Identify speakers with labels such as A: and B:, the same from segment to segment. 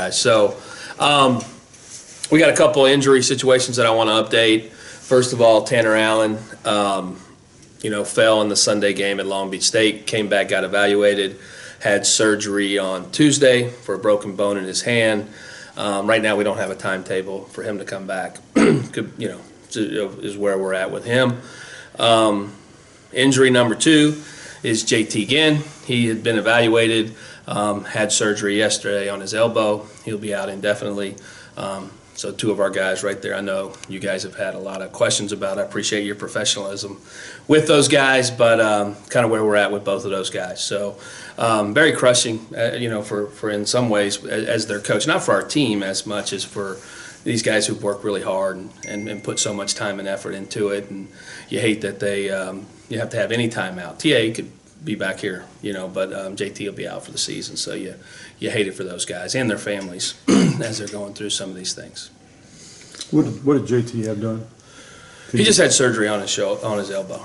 A: guys. So we got a couple injury situations that I want to update. First of all, Tanner Allen, fell in the Sunday game at Long Beach State, came back, got evaluated, had surgery on Tuesday for a broken bone in his hand. Right now we don't have a timetable for him to come back. Is where we're at with him. Injury number 2 is JT Ginn. He had been evaluated, had surgery yesterday on his elbow. He'll be out indefinitely. So 2 of our guys right there, I know you guys have had a lot of questions about. I appreciate your professionalism with those guys, but kind of where we're at with both of those guys. So very crushing, for in some ways as their coach, not for our team as much as for these guys who've worked really hard and put so much time and effort into it. And you hate that they you have to have any time out. TA could be back here, but JT will be out for the season. So you hate it for those guys and their families as they're going through some of these things.
B: What did JT have done?
A: He just had surgery on his elbow.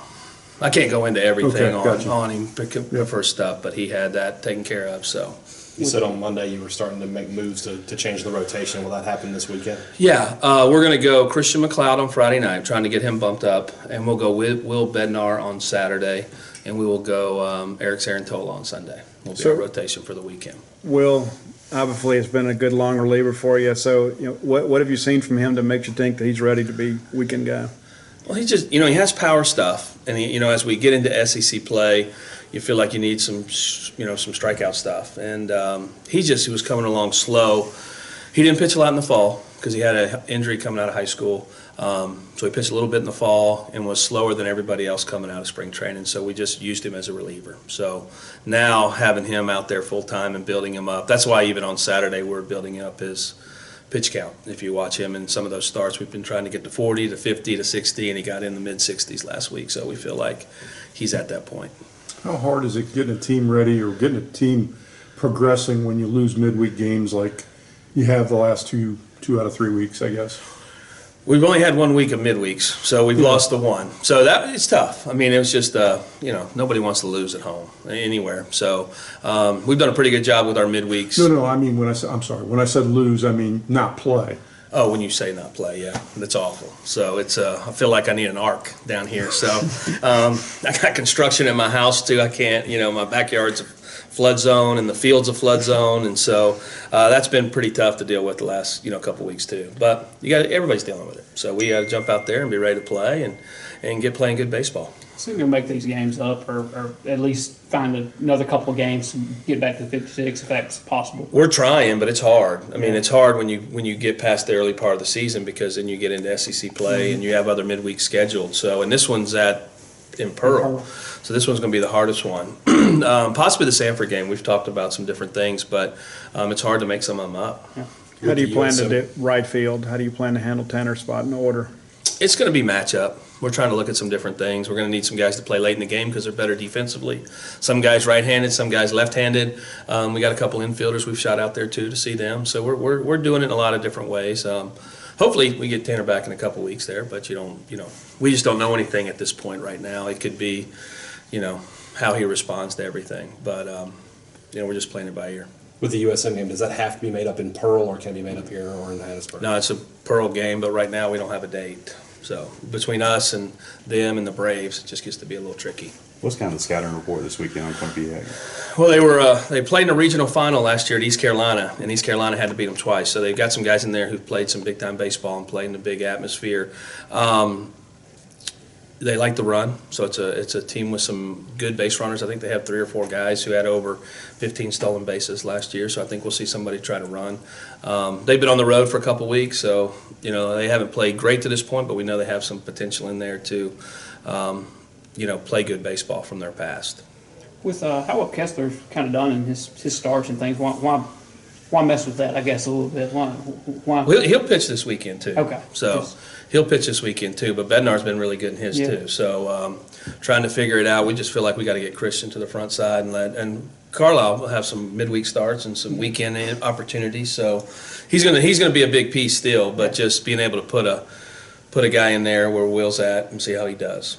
A: I can't go into everything on him for stuff, but he had that taken care of. So
C: you said on Monday you were starting to make moves to change the rotation. Will that happen this weekend?
A: Yeah, we're going to go Christian McLeod on Friday night, trying to get him bumped up, and we'll go with Will Bednar on Saturday, and we will go Eric Sarantola on Sunday. We'll be our rotation for the weekend.
D: Will, obviously, has been a good long reliever for you. So, what have you seen from him that makes you think that he's ready to be weekend guy?
A: Well, he just, he has power stuff, and as we get into SEC play, you feel like you need some strikeout stuff, and he was coming along slow. He didn't pitch a lot in the fall because he had an injury coming out of high school. So he pitched a little bit in the fall and was slower than everybody else coming out of spring training. So we just used him as a reliever. So now having him out there full time and building him up, that's why even on Saturday we're building up his pitch count. If you watch him in some of those starts, we've been trying to get to 40 to 50 to 60, and he got in the mid-60s last week. So we feel like he's at that point.
B: How hard is it getting a team ready or getting a team progressing when you lose midweek games like you have the last two out of 3 weeks, I guess?
A: We've only had 1 week of midweeks, so we've lost the one. So it's tough. I mean, it was just, nobody wants to lose at home anywhere. So we've done a pretty good job with our midweeks.
B: No, I mean, when I said lose, I mean not play.
A: Oh, when you say not play, yeah, that's awful. So it's I feel like I need an ark down here. So I got construction in my house too. I can't, my backyard's a flood zone and the field's a flood zone, and so that's been pretty tough to deal with the last couple weeks too. But everybody's dealing with it. So we got to jump out there and be ready to play and get playing good baseball.
E: So you're going to make these games up or at least find another couple of games and get back to 56 if that's possible? We're
A: trying, but it's hard. I mean, it's hard when you get past the early part of the season because then you get into SEC play and you have other midweek scheduled. So, and this one's in Pearl. So this one's going to be the hardest one. Possibly the Sanford game. We've talked about some different things, but it's hard to make some of them up.
D: Yeah. How do you plan to do right field? How do you plan to handle Tanner's spot in order?
A: It's going to be matchup. We're trying to look at some different things. We're going to need some guys to play late in the game because they're better defensively. Some guys right-handed, some guys left-handed. We got a couple infielders we've shot out there too to see them. So we're doing it in a lot of different ways. Hopefully we get Tanner back in a couple weeks there, but we just don't know anything at this point right now. It could be, how he responds to everything. But we're just playing it by ear.
C: With the USM game, does that have to be made up in Pearl or can it be made up here or in Hattiesburg?
A: No, it's a Pearl game, but right now we don't have a date. So between us and them and the Braves, it just gets to be a little tricky.
F: What's kind of the scouting report this weekend on Quinnipiac?
A: Well, they played in a regional final last year at East Carolina, and East Carolina had to beat them twice. So they've got some guys in there who've played some big-time baseball and played in a big atmosphere. They like to run, so it's a team with some good base runners. I think they have 3 or 4 guys who had over 15 stolen bases last year, so I think we'll see somebody try to run. They've been on the road for a couple weeks, so they haven't played great to this point, but we know they have some potential in there to play good baseball from their past.
E: With how well Kessler's kind of done in his starts and things, why mess with that, I guess, a little bit? Why?
A: Well, he'll pitch this weekend too.
E: Okay.
A: So he'll pitch this weekend too, but Bednar's been really good in his too. So trying to figure it out. We just feel like we got to get Christian to the front side and Carlisle will have some midweek starts and some weekend opportunities. So he's gonna be a big piece still, but just being able to put a guy in there where Will's at and see how he does.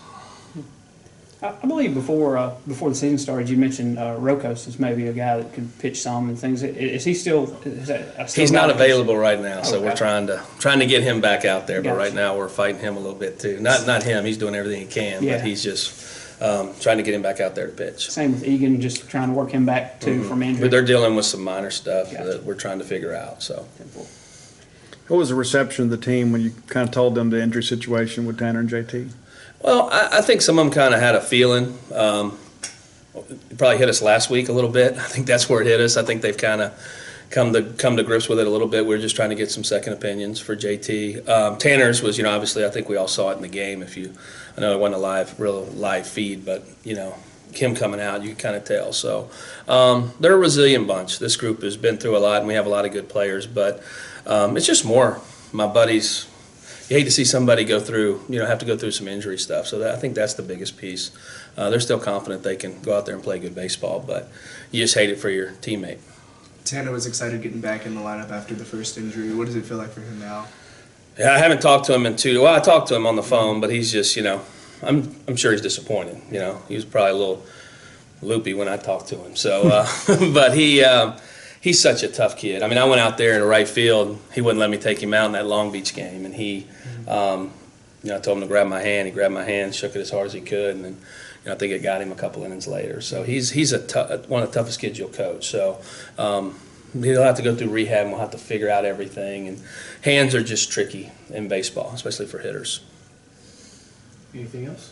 E: I believe before the season started, you mentioned Rokos is maybe a guy that could pitch some and things. Is he still?
A: He's not available right now, so
E: Okay.
A: we're trying to get him back out there. But
E: Gotcha.
A: right now, we're fighting him a little bit too. Not him. He's doing everything he can,
E: Yeah.
A: but he's just trying to get him back out there to pitch.
E: Same with Egan, just trying to work him back too from injury.
A: But they're dealing with some minor stuff
E: Gotcha.
A: that we're trying to figure out. So.
D: What was the reception of the team when you kind of told them the injury situation with Tanner and JT?
A: Well, I think some of them kind of had a feeling. It probably hit us last week a little bit. I think that's where it hit us. I think they've kind of come to grips with it a little bit. We're just trying to get some second opinions for JT. Tanner's was, obviously I think we all saw it in the game. I know it wasn't a real live feed, but him coming out, you can kind of tell. So they're a resilient bunch. This group has been through a lot, and we have a lot of good players. But it's just more my buddies. You hate to see somebody go through, have to go through some injury stuff. So I think that's the biggest piece. They're still confident they can go out there and play good baseball, but you just hate it for your teammate.
G: Tanner was excited getting back in the lineup after the first injury. What does it feel like for him now?
A: Yeah, I haven't talked to him well, I talked to him on the phone, but he's just, I'm sure he's disappointed. He was probably a little loopy when I talked to him. So, but he's such a tough kid. I mean, I went out there in the right field. He wouldn't let me take him out in that Long Beach game, and I told him to grab my hand. He grabbed my hand, shook it as hard as he could, and then I think it got him a couple innings later. So he's one of the toughest kids you'll coach. So he'll have to go through rehab, and we'll have to figure out everything. And hands are just tricky in baseball, especially for hitters.
G: Anything else?